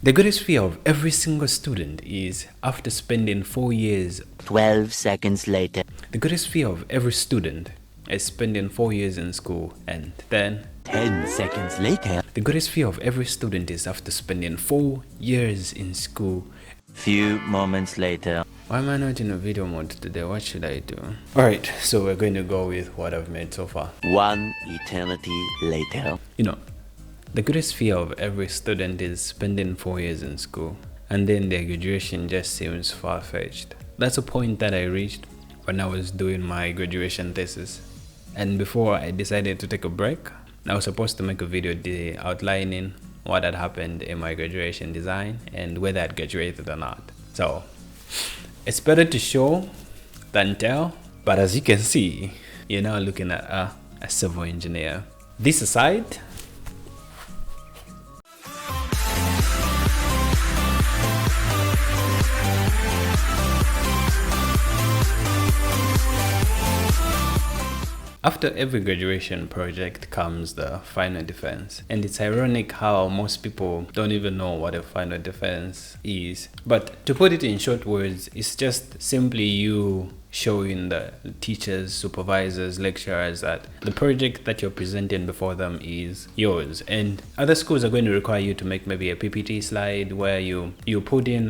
The greatest fear of every single student is after spending 4 years. 12 seconds later. The greatest fear of every student is spending 4 years in school and then 10 seconds later. The greatest fear of every student is after spending 4 years in school. Few moments later. Why am I not in a video mode today? What should I do? Alright, so we're going to go with what I've made so far. 1 eternity later. You know, the greatest fear of every student is spending 4 years in school and then their graduation just seems far-fetched. That's a point that I reached when I was doing my graduation thesis. And before I decided to take a break, I was supposed to make a video outlining what had happened in my graduation design and whether I'd graduated or not. So, it's better to show than tell, but as you can see, you're now looking at a civil engineer. This aside, after every graduation project comes the final defense, and it's ironic how most people don't even know what a final defense is. But to put it in short words, it's just simply you showing the teachers, supervisors, lecturers that the project that you're presenting before them is yours. And other schools are going to require you to make maybe a PPT slide where you put in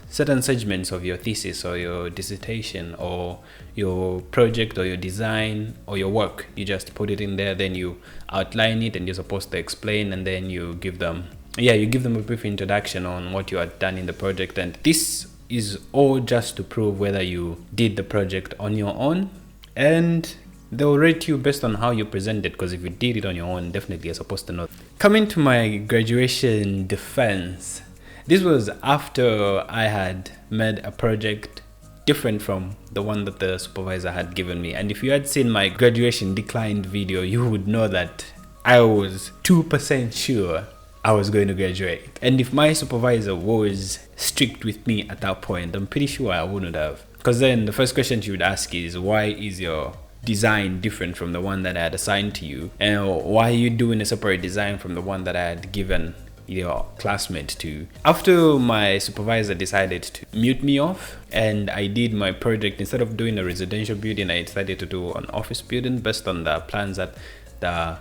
certain segments of your thesis or your dissertation or your project or your design or your work. You just put it in there, then you outline it and you're supposed to explain, and then you give them a brief introduction on what you had done in the project. And this is all just to prove whether you did the project on your own, and they'll rate you based on how you present it, because if you did it on your own, definitely you're supposed to know. Coming to my graduation defense, this was after I had made a project different from the one that the supervisor had given me. And if you had seen my graduation declined video, you would know that I was 2% sure I was going to graduate. And if my supervisor was strict with me at that point, I'm pretty sure I wouldn't have. Because then the first question she would ask is, why is your design different from the one that I had assigned to you? And why are you doing a separate design from the one that I had given your classmate to? After my supervisor decided to mute me off and I did my project, instead of doing a residential building, I decided to do an office building based on the plans that the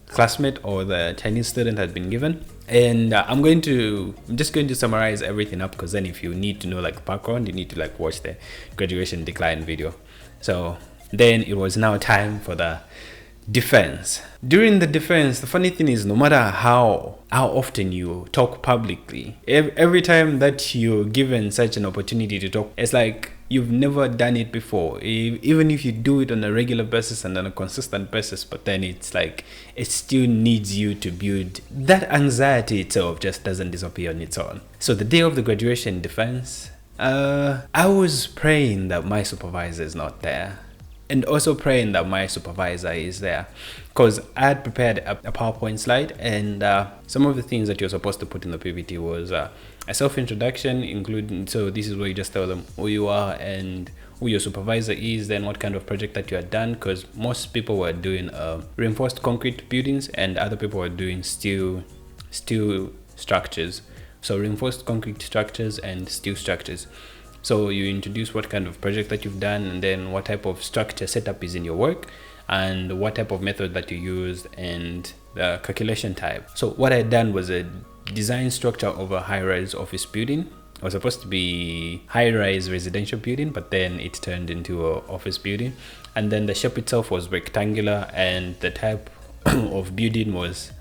classmate or the Chinese student had been given. And I'm just going to summarize everything up, because then if you need to know like background, you need to like watch the graduation decline video. So then it was now time for the defense. During the defense, the funny thing is, no matter how often you talk publicly, every time that you're given such an opportunity to talk, it's like you've never done it before. Even if you do it on a regular basis and on a consistent basis, but then it's like it still needs you to build that anxiety itself. Just doesn't disappear on its own. So the day of the graduation defense, I was praying that my supervisor is not there, and also praying that my supervisor is there, because I had prepared a PowerPoint slide, and some of the things that you're supposed to put in the PPT was a self-introduction, including, so this is where you just tell them who you are and who your supervisor is, then what kind of project that you had done, because most people were doing reinforced concrete buildings and other people were doing steel structures. So reinforced concrete structures and steel structures. So you introduce what kind of project that you've done, and then what type of structure setup is in your work, and what type of method that you used, and the calculation type. So what I had done was a design structure of a high-rise office building. It was supposed to be high-rise residential building, but then it turned into an office building. And then the shape itself was rectangular, and the type of building was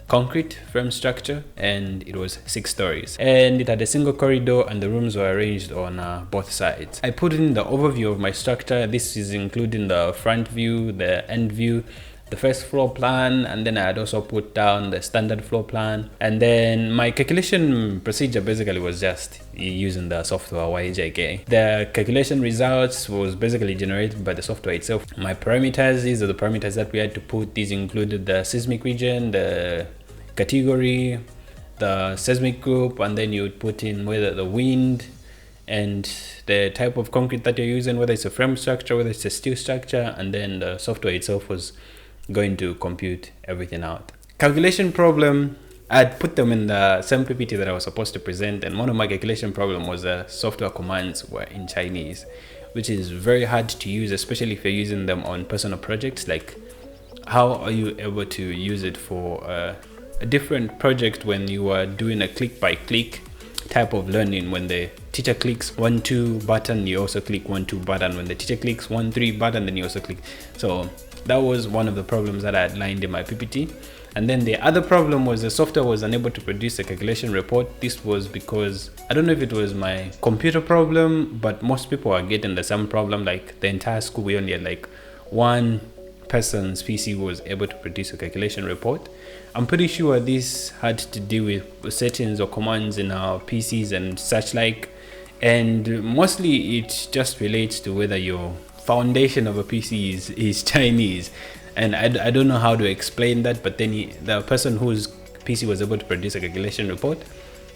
concrete frame structure, and it was 6 stories, and it had a single corridor, and the rooms were arranged on both sides. I put in the overview of my structure. This is including the front view, the end view, the first floor plan, and then I had also put down the standard floor plan. And then my calculation procedure basically was just using the software YJK. The calculation results was basically generated by the software itself. My parameters, these are the parameters that we had to put. These included the seismic region, the category, the seismic group, and then you would put in whether the wind and the type of concrete that you're using, whether it's a frame structure, whether it's a steel structure, and then the software itself was going to compute everything out. Calculation problem I'd put them in the same PPT that I was supposed to present, and one of my calculation problem was the software commands were in Chinese, which is very hard to use, especially if you're using them on personal projects. Like, how are you able to use it for a different project when you are doing a click by click type of learning? When the teacher clicks 1-2 button, you also click 1-2 button. When the teacher clicks 1-3 button, then you also click. So that was one of the problems that I outlined in my PPT. And then the other problem was the software was unable to produce a calculation report. This was because, I don't know if it was my computer problem, but most people are getting the same problem. Like the entire school, we only had like one person's PC was able to produce a calculation report. I'm pretty sure this had to do with settings or commands in our PCs and such like. And mostly it just relates to whether your foundation of a PC is Chinese. And I don't know how to explain that, but then the person whose PC was able to produce a calculation report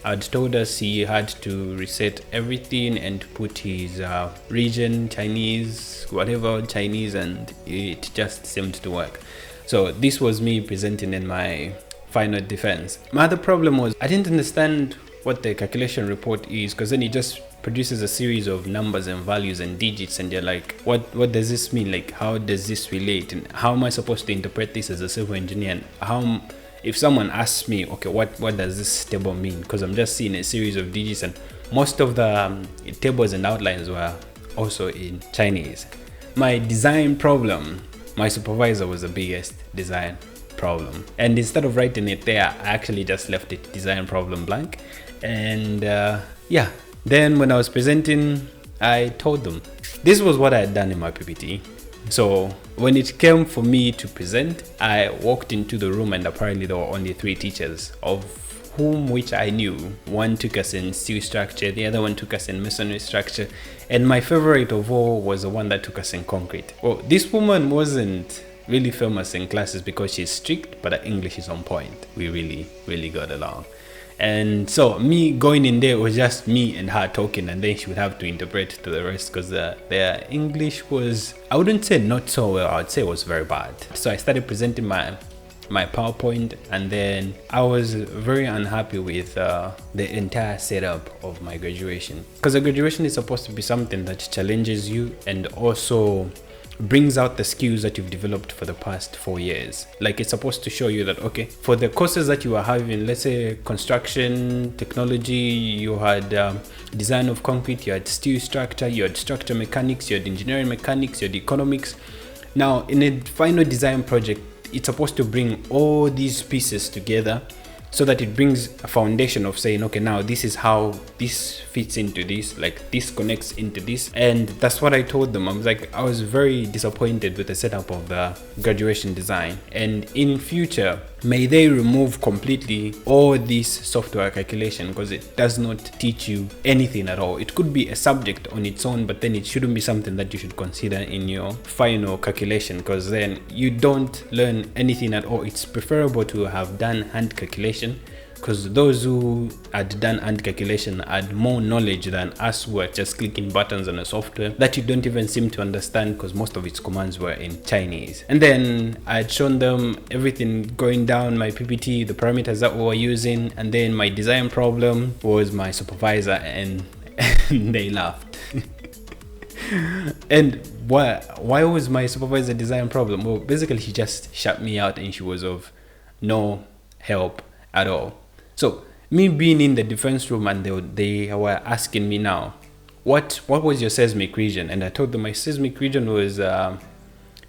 had told us he had to reset everything and put his region, Chinese, whatever Chinese, and it just seemed to work. So this was me presenting in my final defense. My other problem was I didn't understand what the calculation report is, because then it just produces a series of numbers and values and digits, and you're like, what does this mean? Like, how does this relate, and how am I supposed to interpret this as a civil engineer? And how, if someone asks me, okay, what does this table mean? Because I'm just seeing a series of digits, and most of the tables and outlines were also in Chinese. My design problem, my supervisor was the biggest design problem, and instead of writing it there, I actually just left it design problem blank. And yeah, then when I was presenting, I told them this was what I had done in my PPT. So when it came for me to present, I walked into the room, and apparently there were only 3 teachers, of which I knew. One took us in steel structure, the other one took us in masonry structure, and my favorite of all was the one that took us in concrete. Well, this woman wasn't really famous in classes because she's strict, but her English is on point. We really got along. And so me going in there was just me and her talking, and then she would have to interpret to the rest, because their English was, I wouldn't say not so well, I would say it was very bad. So I started presenting my PowerPoint, and then I was very unhappy with the entire setup of my graduation, because the graduation is supposed to be something that challenges you and also brings out the skills that you've developed for the past 4 years. Like, it's supposed to show you that, okay, for the courses that you are having, let's say construction technology, you had design of concrete, you had steel structure, you had structure mechanics, you had engineering mechanics, you had economics. Now in a final design project, it's supposed to bring all these pieces together so that it brings a foundation of saying, okay, now this is how this fits into this, like this connects into this. And that's what I told them. I was very disappointed with the setup of the graduation design, and in future may they remove completely all this software calculation, because it does not teach you anything at all. It could be a subject on its own, but then it shouldn't be something that you should consider in your final calculation, because then you don't learn anything at all. It's preferable to have done hand calculation, because those who had done hand calculation had more knowledge than us who are just clicking buttons on a software that you don't even seem to understand, because most of its commands were in Chinese. And then I had shown them everything going down my PPT, the parameters that we were using, and then my design problem was my supervisor, and they laughed. And why was my supervisor design problem? Well, basically she just shut me out, and she was of no help at all. So me being in the defense room, and they were asking me now, what was your seismic region? And I told them my seismic region was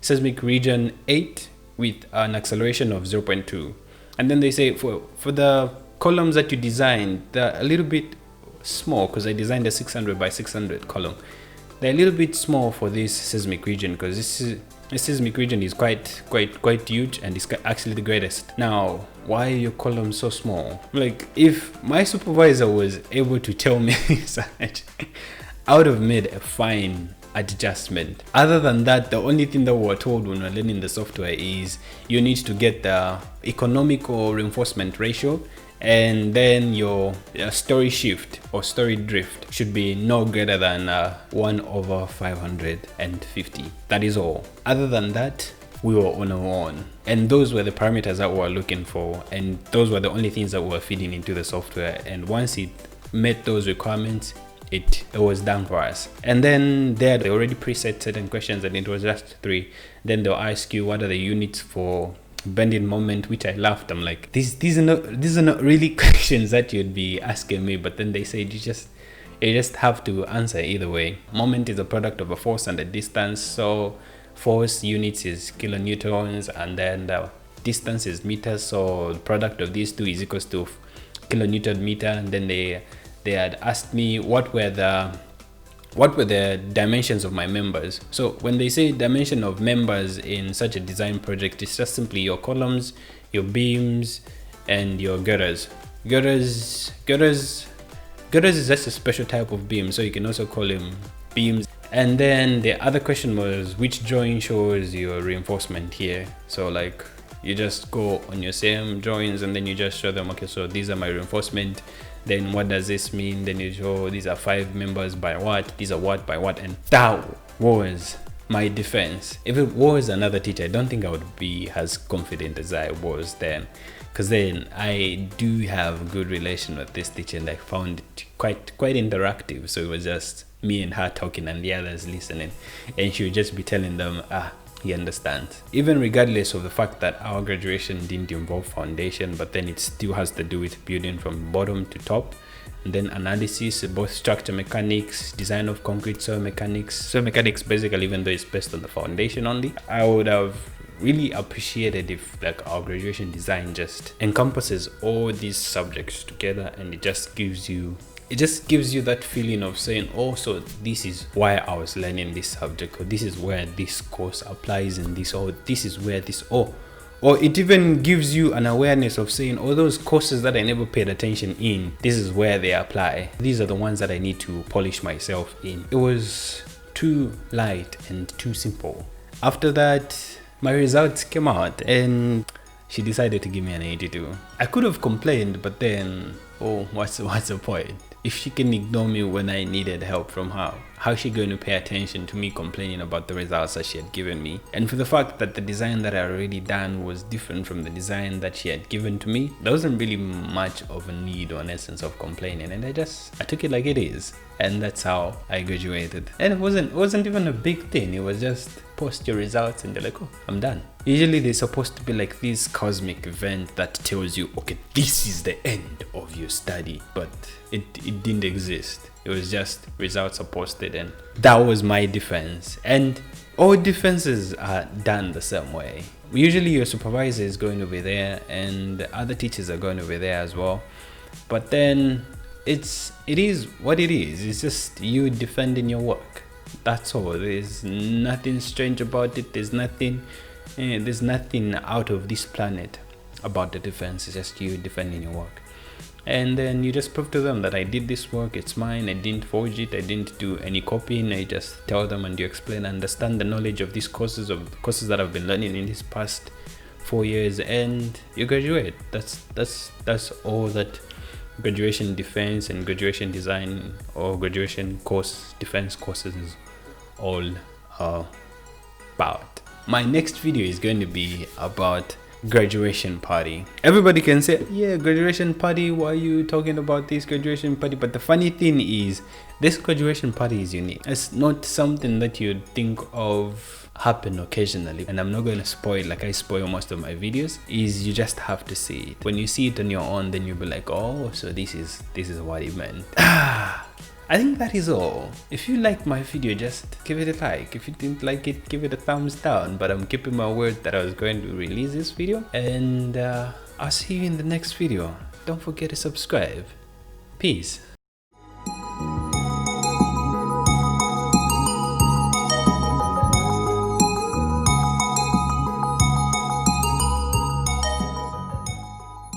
seismic region 8 with an acceleration of 0.2. And then they say for the columns that you designed, they're a little bit small, because I designed a 600 by 600 column. They're a little bit small for this seismic region, because this seismic region is quite huge, and it's actually the greatest. Now, why are your columns so small? Like, if my supervisor was able to tell me such, I would have made a fine adjustment. Other than that, the only thing that we were told when we were learning the software is you need to get the economical reinforcement ratio, and then your story shift or story drift should be no greater than 1/550. That is all. Other than that, we were on our own, and those were the parameters that we were looking for, and those were the only things that we were feeding into the software. And once it met those requirements, it was done for us. And then they already preset certain questions, and it was just 3. Then they'll ask you what are the units for bending moment, which I laughed. I'm like, these are not really questions that you'd be asking me. But then they said you just have to answer either way. Moment is a product of a force and a distance. So force units is kilonewtons, and then the distance is meters. So the product of these two is equals to kilonewton meter. And then they had asked me what were the dimensions of my members. So when they say dimension of members in such a design project, it's just simply your columns, your beams, and your girders. Girders is just a special type of beam, so you can also call them beams. And then the other question was which drawing shows your reinforcement here. So like you just go on your same drawings and then you just show them, okay, so these are my reinforcement. Then what does this mean? Then you show these are 5 members by what, these are what by what. And that was my defense. If it was another teacher, I don't think I would be as confident as I was then, because then I do have a good relation with this teacher, and I found it quite interactive. So it was just me and her talking and the others listening, and she would just be telling them, he understands. Even regardless of the fact that our graduation didn't involve foundation, but then it still has to do with building from bottom to top, and then analysis, both structure mechanics, design of concrete, soil mechanics basically, even though it's based on the foundation only. I would have really appreciated if like our graduation design just encompasses all these subjects together, and it just gives you that feeling of saying, oh, so this is why I was learning this subject, or this is where this course applies in this, or this is where this, or it even gives you an awareness of saying, oh, those courses that I never paid attention in, this is where they apply. These are the ones that I need to polish myself in. It was too light and too simple. After that, my results came out and she decided to give me an 82. I could have complained, but then, what's the point? If she can ignore me when I needed help from her, how is she going to pay attention to me complaining about the results that she had given me? And for the fact that the design that I already done was different from the design that she had given to me, there wasn't really much of a need or an essence of complaining, and I took it like it is. And that's how I graduated. And it wasn't even a big thing. It was just post your results and they're like, oh, I'm done. Usually they're supposed to be like this cosmic event that tells you, okay, this is the end of your study, but it didn't exist. It was just results are posted, and that was my defense. And all defenses are done the same way. Usually your supervisor is going to be there and the other teachers are going to be there as well, but then it is what it is. It's just you defending your work. That's all. There's nothing strange about it. There's nothing out of this planet about the defense. It's just you defending your work. And then you just prove to them that I did this work, it's mine, I didn't forge it, I didn't do any copying. I just tell them and you explain, understand the knowledge of these courses that I've been learning in these past 4 years, and you graduate. That's all that graduation defense and graduation design or graduation course defense courses is all about. My next video is going to be about graduation party. Everybody can say, yeah, graduation party, why are you talking about this graduation party? But the funny thing is, this graduation party is unique. It's not something that you'd think of happen occasionally, and I'm not going to spoil like I spoil most of my videos. Is you just have to see it. When you see it on your own, then you'll be like, oh, so this is what it meant. I think that is all. If you liked my video, just give it a like. If you didn't like it, give it a thumbs down. But I'm keeping my word that I was going to release this video, and I'll see you in the next video. Don't forget to subscribe. Peace.